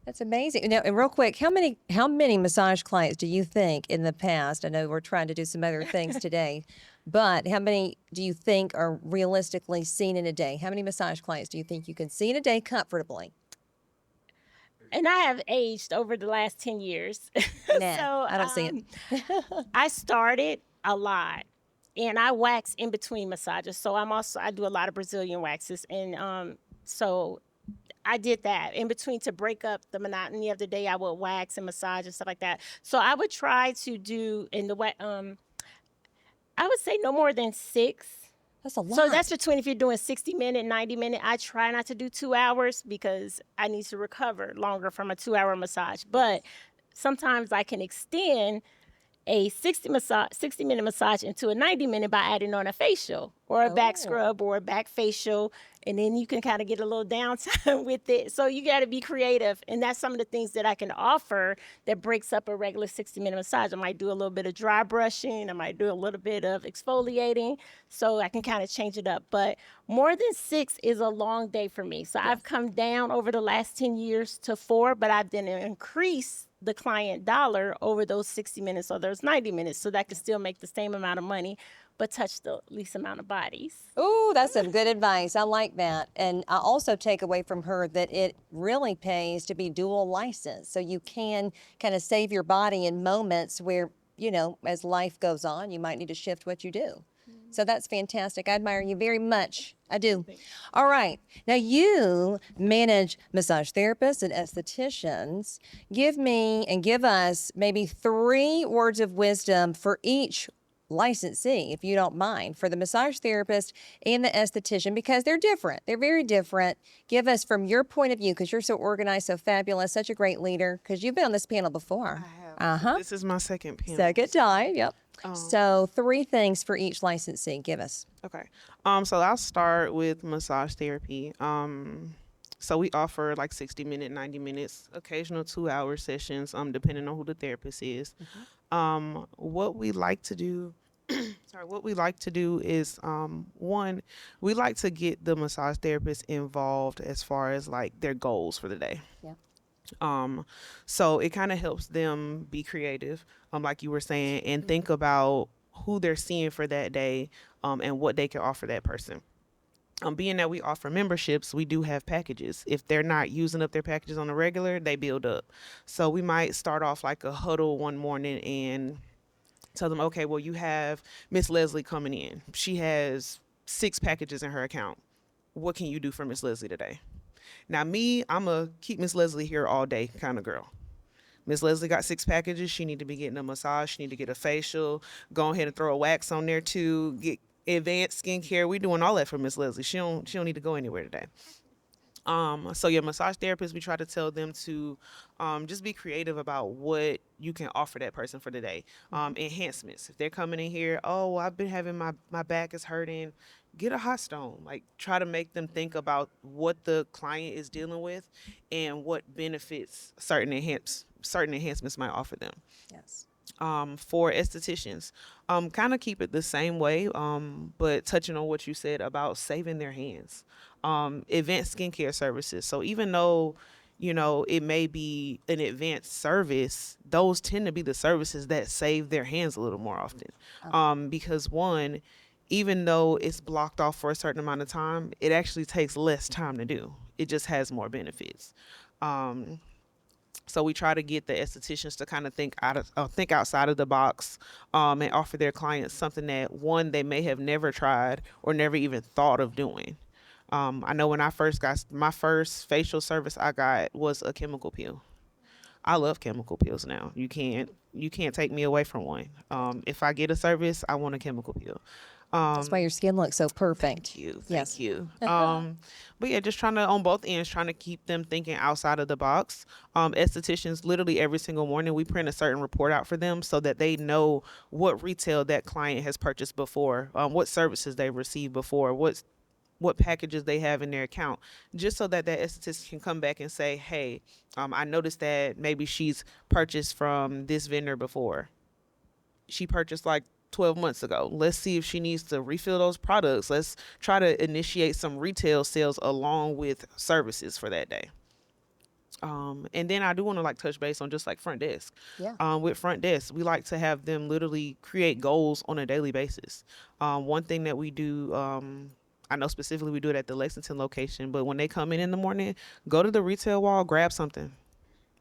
That's amazing. Now, and real quick, how many massage clients do you think in the past? I know we're trying to do some other things today, but how many do you think are realistically seen in a day? How many massage clients do you think you can see in a day comfortably? And I have aged over the last 10 years. Nah, So I don't see it. I started a lot. And I wax in between massages. So I do a lot of Brazilian waxes. And so I did that in between to break up the monotony of the day. I would wax and massage and stuff like that. So I would try to do I would say no more than 6. That's a lot. So that's between if you're doing 60-minute, 90-minute. I try not to do 2 hours because I need to recover longer from a 2-hour massage. But sometimes I can extend a 60-minute massage into a 90-minute by adding on a facial or a back scrub or a back facial, and then you can kind of get a little downtime with it. So you got to be creative, and that's some of the things that I can offer that breaks up a regular 60-minute massage. I might do a little bit of dry brushing. I might do a little bit of exfoliating, so I can kind of change it up. But more than 6 is a long day for me. So I've come down over the last 10 years to 4, but I've then increased the client dollar over those 60 minutes or those 90 minutes, so that can still make the same amount of money but touch the least amount of bodies. Ooh, that's some good advice. I like that. And I also take away from her that it really pays to be dual licensed. So you can kind of save your body in moments where, you know, as life goes on, you might need to shift what you do. So that's fantastic. I admire you very much. I do. All right. Now you manage massage therapists and estheticians. Give me and give us maybe 3 words of wisdom for each licensee, if you don't mind, for the massage therapist and the esthetician, because they're different. They're very different. Give us from your point of view, because you're so organized, so fabulous, such a great leader, because you've been on this panel before. I have. This is my second panel. Second time, yep. So 3 things for each licensee. Give us. Okay. So I'll start with massage therapy. So we offer like 60-minute, 90 minutes, occasional 2-hour sessions, depending on who the therapist is. What we like to do is, one, we like to get the massage therapist involved as far as like their goals for the day. Yeah. So it kind of helps them be creative, like you were saying, and think about who they're seeing for that day, and what they can offer that person. Being that we offer memberships, we do have packages. If they're not using up their packages on a regular, they build up. So we might start off like a huddle one morning and tell them, okay, well, you have Miss Leslie coming in. She has 6 packages in her account. What can you do for Miss Leslie today? Now me, I'm a keep Miss Leslie here all day kind of girl. Miss Leslie got 6 packages. She need to be getting a massage. She need to get a facial. Go ahead and throw a wax on there too. Get advanced skincare. We're doing all that for Miss Leslie. She don't need to go anywhere today. So your massage therapist, we try to tell them to just be creative about what you can offer that person for the day. Enhancements. If they're coming in here, oh, I've been having my back is hurting, get a hot stone. Like, try to make them think about what the client is dealing with and what benefits certain enhancements might offer them. Yes. For estheticians, kind of keep it the same way, but touching on what you said about saving their hands. Advanced skincare services. So even though, you know, it may be an advanced service, those tend to be the services that save their hands a little more often. Because one, even though it's blocked off for a certain amount of time, it actually takes less time to do. It just has more benefits. So we try to get the estheticians to kind of think outside of the box, and offer their clients something that, one, they may have never tried or never even thought of doing. I know when I first got my first facial service, I got was a chemical peel. I love chemical peels now. You can't take me away from one. If I get a service, I want a chemical peel. That's why your skin looks so perfect. Thank you. Yes. Thank you. But yeah, just trying to, on both ends, trying to keep them thinking outside of the box. Estheticians, literally every single morning, we print a certain report out for them so that they know what retail that client has purchased before, what services they've received before, what packages they have in their account, just so that esthetician can come back and say, hey, I noticed that maybe she's purchased from this vendor before. She purchased like 12 months ago. Let's see if she needs to refill those products. Let's try to initiate some retail sales along with services for that day. And then I do want to like touch base on just like front desk. Yeah. With front desk, we like to have them literally create goals on a daily basis. One thing that we do, I know specifically we do it at the Lexington location, but when they come in the morning, go to the retail wall, grab something,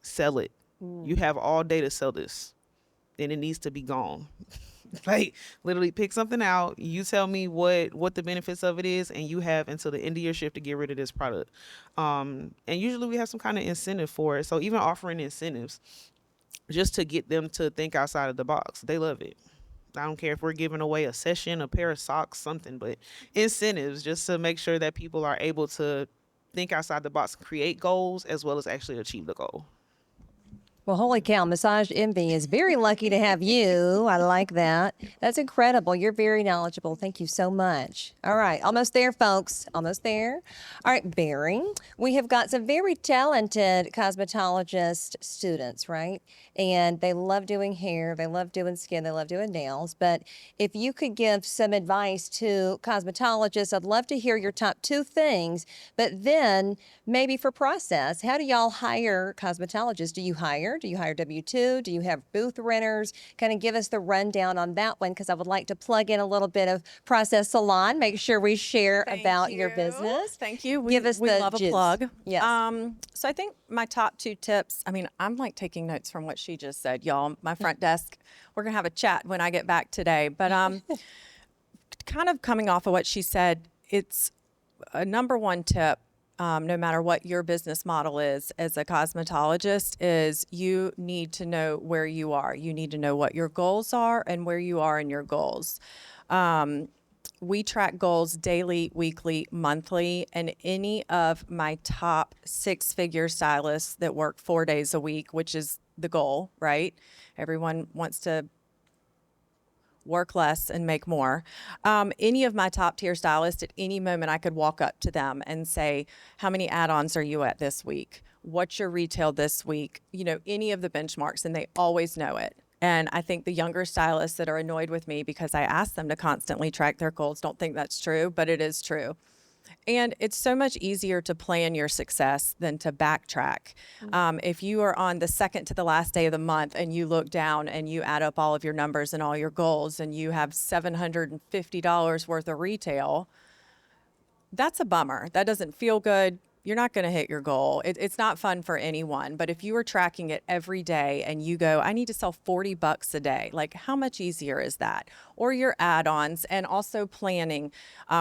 sell it. You have all day to sell this, and it needs to be gone. Like, literally pick something out. You tell me what the benefits of it is, and you have until the end of your shift to get rid of this product. And usually we have some kind of incentive for it. So even offering incentives just to get them to think outside of the box, they love it. I don't care if we're giving away a session, a pair of socks, something, but incentives just to make sure that people are able to think outside the box, create goals, as well as actually achieve the goal. Well, holy cow, Massage Envy is very lucky to have you. I like that. That's incredible. You're very knowledgeable. Thank you so much. All right, almost there, folks. Almost there. All right, Barry, we have got some very talented cosmetologist students, right? And they love doing hair, they love doing skin, they love doing nails. But if you could give some advice to cosmetologists, I'd love to hear your top 2 things. But then maybe for process, how do y'all hire cosmetologists? Do you hire? Do you hire W-2? Do you have booth renters? Kind of give us the rundown on that one, because I would like to plug in a little bit of Process Salon. Make sure we share about your business. Thank you. Give us we the love a gist. plug. Yes. So I think my top 2 tips, I mean, I'm like taking notes from what she just said, y'all. My front desk, we're going to have a chat when I get back today. But kind of coming off of what she said, it's a number 1 tip. No matter what your business model is as a cosmetologist, is you need to know where you are. You need to know what your goals are and where you are in your goals. We track goals daily, weekly, monthly, and any of my top 6-figure stylists that work 4 days a week, which is the goal, right? Everyone wants to work less and make more. Any of my top tier stylists, at any moment I could walk up to them and say, how many add-ons are you at this week? What's your retail this week? You know, any of the benchmarks, and they always know it. And I think the younger stylists that are annoyed with me because I ask them to constantly track their goals don't think that's true, but it is true. And it's so much easier to plan your success than to backtrack. If you are on the second to the last day of the month and you look down and you add up all of your numbers and all your goals and you have $750 worth of retail, that's a bummer. That doesn't feel good. You're not going to hit your goal. It's not fun for anyone. But if you are tracking it every day and you go, I need to sell $40 a day, like how much easier is that? Or your add-ons, and also planning.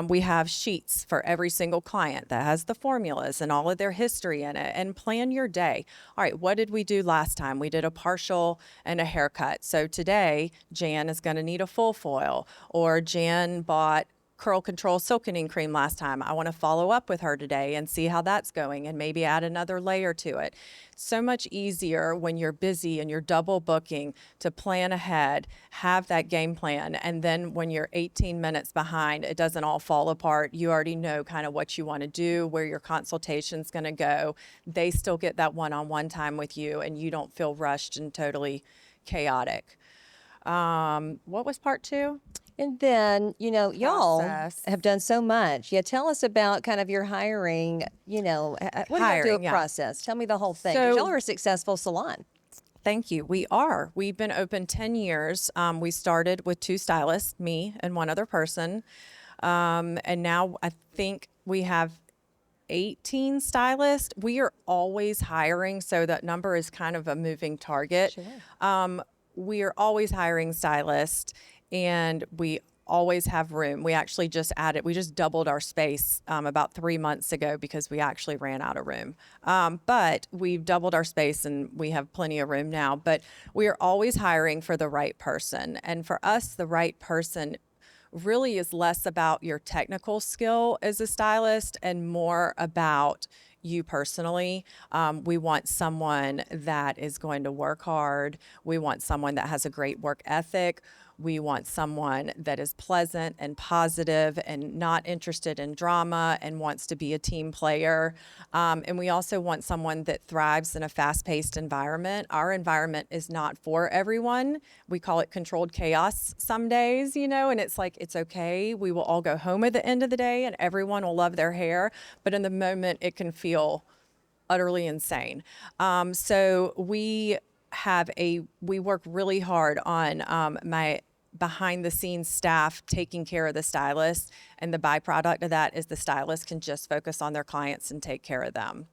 We have sheets for every single client that has the formulas and all of their history in it, and plan your day. All right, what did we do last time? We did a partial and a haircut. So today, Jan is going to need a full foil, or Jan bought Curl Control Silkening Cream last time. I want to follow up with her today and see how that's going and maybe add another layer to it. So much easier when you're busy and you're double booking to plan ahead, have that game plan, and then when you're 18 minutes behind, it doesn't all fall apart. You already know kind of what you want to do, where your consultation's going to go. They still get that one-on-one time with you, and you don't feel rushed and totally chaotic. What was part 2? And then, you know, y'all Process. have done so much. Yeah, tell us about kind of your hiring, you know, what do you do Hiring, a yeah. process? Tell me the whole thing. 'Cause So- y'all are a successful salon. Thank you. We are. We've been open 10 years. We started with 2 stylists, me and one other person. And now I think we have 18 stylists. We are always hiring, so that number is kind of a moving target. We are always hiring stylists, and we always have room. We actually just doubled our space about 3 months ago because we actually ran out of room. But we've doubled our space and we have plenty of room now. But we are always hiring for the right person. And for us, the right person really is less about your technical skill as a stylist and more about you personally. We want someone that is going to work hard. We want someone that has a great work ethic. We want someone that is pleasant and positive and not interested in drama and wants to be a team player. And we also want someone that thrives in a fast-paced environment. Our environment is not for everyone. We call it controlled chaos some days, and it's like, it's okay. We will all go home at the end of the day and everyone will love their hair. But in the moment, it can feel utterly insane. So we work really hard on my behind the scenes staff taking care of the stylist, and the byproduct of that is the stylist can just focus on their clients and take care of them.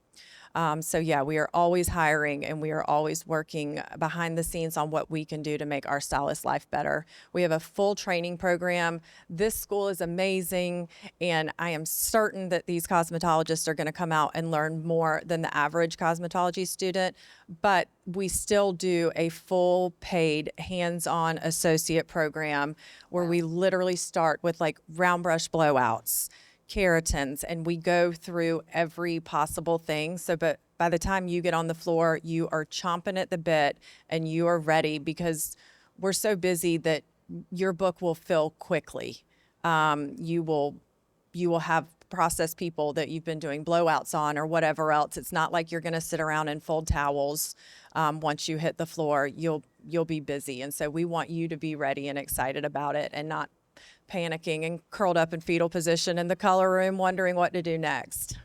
So yeah, we are always hiring and we are always working behind the scenes on what we can do to make our stylist life better. We have a full training program. This school is amazing, and I am certain that these cosmetologists are going to come out and learn more than the average cosmetology student, but we still do a full paid hands-on associate program where we literally start with like round brush blowouts, keratins, and we go through every possible thing. But by the time you get on the floor, you are chomping at the bit and you are ready, because we're so busy that your book will fill quickly. You will have process people that you've been doing blowouts on or whatever else. It's not like you're going to sit around and fold towels. Once you hit the floor, you'll be busy. And so we want you to be ready and excited about it and not panicking and curled up in fetal position in the color room wondering what to do next.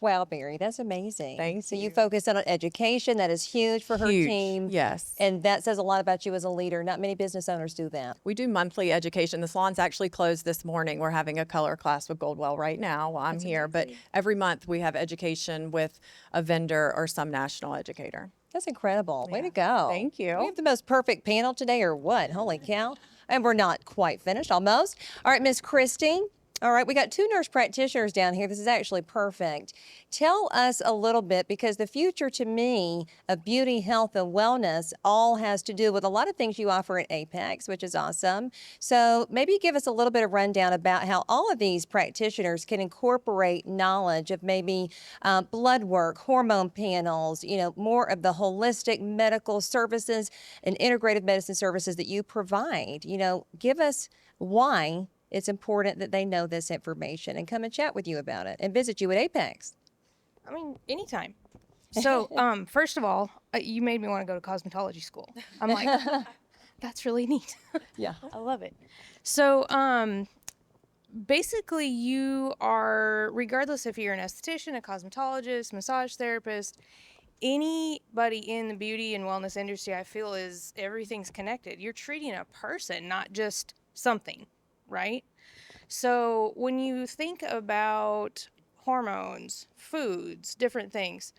Wow, Barry, that's amazing. Thank so you you. focus on education. That is huge for her Huge, team. yes. And that says a lot about you as a leader. Not many business owners do that. We do monthly education. The salon's actually closed this morning. We're having a color class with Goldwell right now while I'm here. But every month we have education with a vendor or some national educator. That's incredible. Way to go. Thank you. We have the most perfect panel today, or what? Holy cow. And we're not quite finished, almost. All right, Miss Christy. All right, we got 2 nurse practitioners down here. This is actually perfect. Tell us a little bit, because the future to me of beauty, health, and wellness all has to do with a lot of things you offer at Apex, which is awesome. So maybe give us a little bit of rundown about how all of these practitioners can incorporate knowledge of maybe blood work, hormone panels, more of the holistic medical services and integrative medicine services that you provide. Give us why it's important that they know this information and come and chat with you about it and visit you at Apex. I mean, anytime. So, first of all, you made me want to go to cosmetology school. I'm like, that's really neat. Yeah. I love it. So, basically, you are, regardless if you're an esthetician, a cosmetologist, massage therapist, anybody in the beauty and wellness industry, I feel everything's connected. You're treating a person, not just something, right? So when you think about hormones, foods, different things,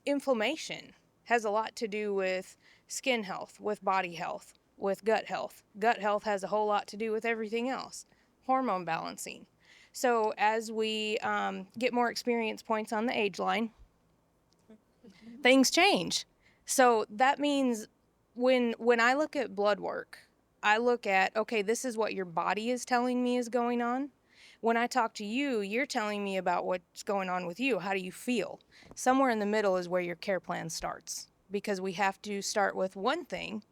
inflammation has a lot to do with skin health, with body health, with gut health. Gut health has a whole lot to do with everything else. Hormone balancing. So as we get more experience points on the age line, things change. So that means when I look at blood work, I look at, okay, this is what your body is telling me is going on. When I talk to you, you're telling me about what's going on with you. How do you feel? Somewhere in the middle is where your care plan starts, because we have to start with one thing,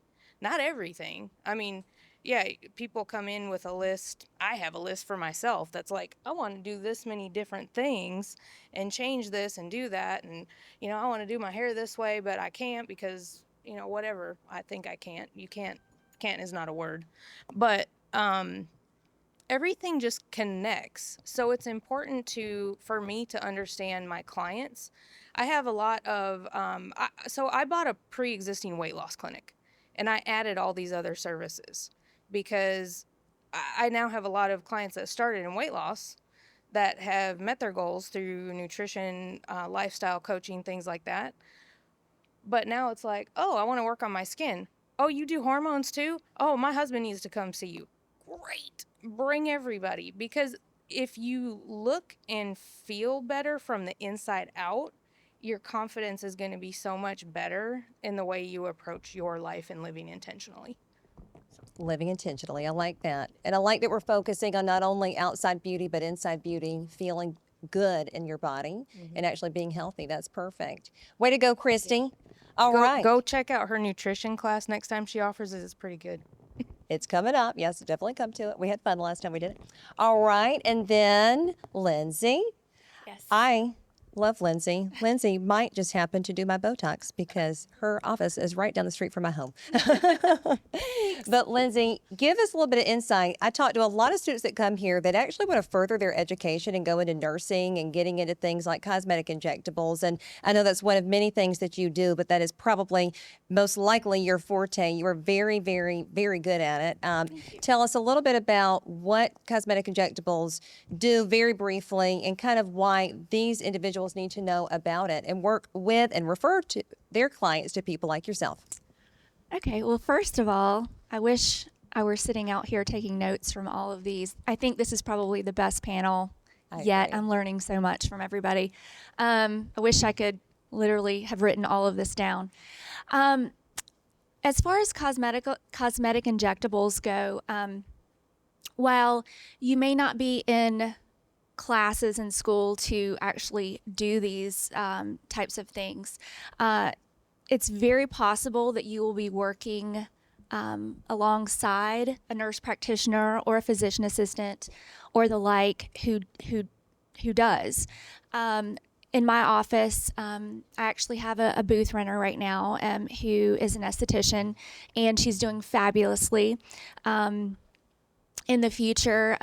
not everything. I mean, yeah, people come in with a list. I have a list for myself that's like, I want to do this many different things and change this and do that. And, I want to do my hair this way, but I can't because, whatever I think I can't. You can't is not a word. But everything just connects. So it's important for me to understand my clients. I have a lot of, so I bought a pre-existing weight loss clinic and I added all these other services because I now have a lot of clients that started in weight loss that have met their goals through nutrition, lifestyle coaching, things like that. But now it's like, oh, I want to work on my skin. Oh, you do hormones too? Oh, my husband needs to come see you. Great. Bring everybody. Because if you look and feel better from the inside out, your confidence is going to be so much better in the way you approach your life and living intentionally. Living intentionally. I like that. And I like that we're focusing on not only outside beauty, but inside beauty, feeling good in your body and actually being healthy. That's perfect. Way to go, Christy. All right. Go check out her nutrition class next time she offers it. It's pretty good. It's coming up. Yes, definitely come to it. We had fun last time we did it. All right. And then Lindsay. Yes. I love Lindsay. Lindsay might just happen to do my Botox because her office is right down the street from my home. But Lindsay, give us a little bit of insight. I talk to a lot of students that come here that actually want to further their education and go into nursing and getting into things like cosmetic injectables. And I know that's one of many things that you do, but that is probably most likely your forte. You are very, very, very good at it. Tell us a little bit about what cosmetic injectables do very briefly and kind of why these individuals need to know about it and work with and refer to their clients to people like yourself. Okay, well, first of all, I wish I were sitting out here taking notes from all of these. I think this is probably the best panel yet. agree. I'm learning so much from everybody. I wish I could literally have written all of this down. As far as cosmetic injectables go, while you may not be in classes in school to actually do these types of things, it's very possible that you will be working alongside a nurse practitioner or a physician assistant or the like who does. In my office, I actually have a booth runner right now who is an esthetician, and she's doing fabulously. In the future,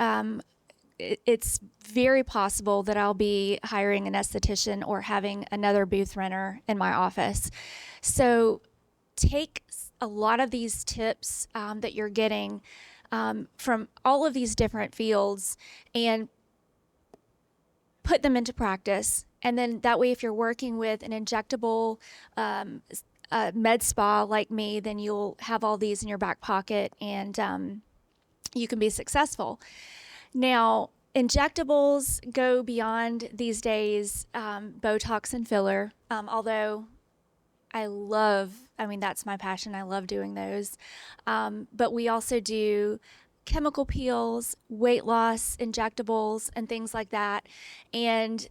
it's very possible that I'll be hiring an esthetician or having another booth runner in my office. So take a lot of these tips that you're getting from all of these different fields and put them into practice. And then that way, if you're working with an injectable med spa like me, then you'll have all these in your back pocket and you can be successful. Now, injectables go beyond these days, Botox and filler, although that's my passion. I love doing those. But we also do chemical peels, weight loss injectables, and things like that. And,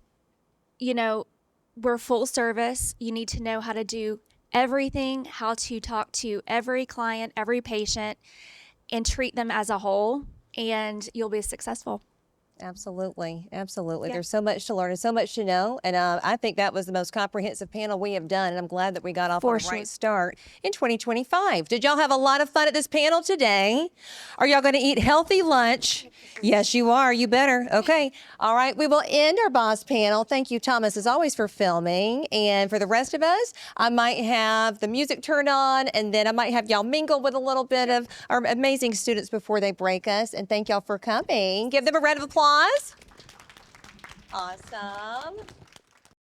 we're full service. You need to know how to do everything, how to talk to every client, every patient, and treat them as a whole, and you'll be successful. Absolutely. Absolutely. Yeah. There's so much to learn and so much to know. And I think that was the most comprehensive panel we have done. And I'm glad that we got off on For the right sure. start in 2025. Did y'all have a lot of fun at this panel today? Are y'all going to eat healthy lunch? Yes, you are. You better. Okay. All right. We will end our boss panel. Thank you, Thomas, as always, for filming. And for the rest of us, I might have the music turned on, and then I might have y'all mingle with a little bit of our amazing students before they break us. And thank y'all for coming. Give them a round of applause. Awesome.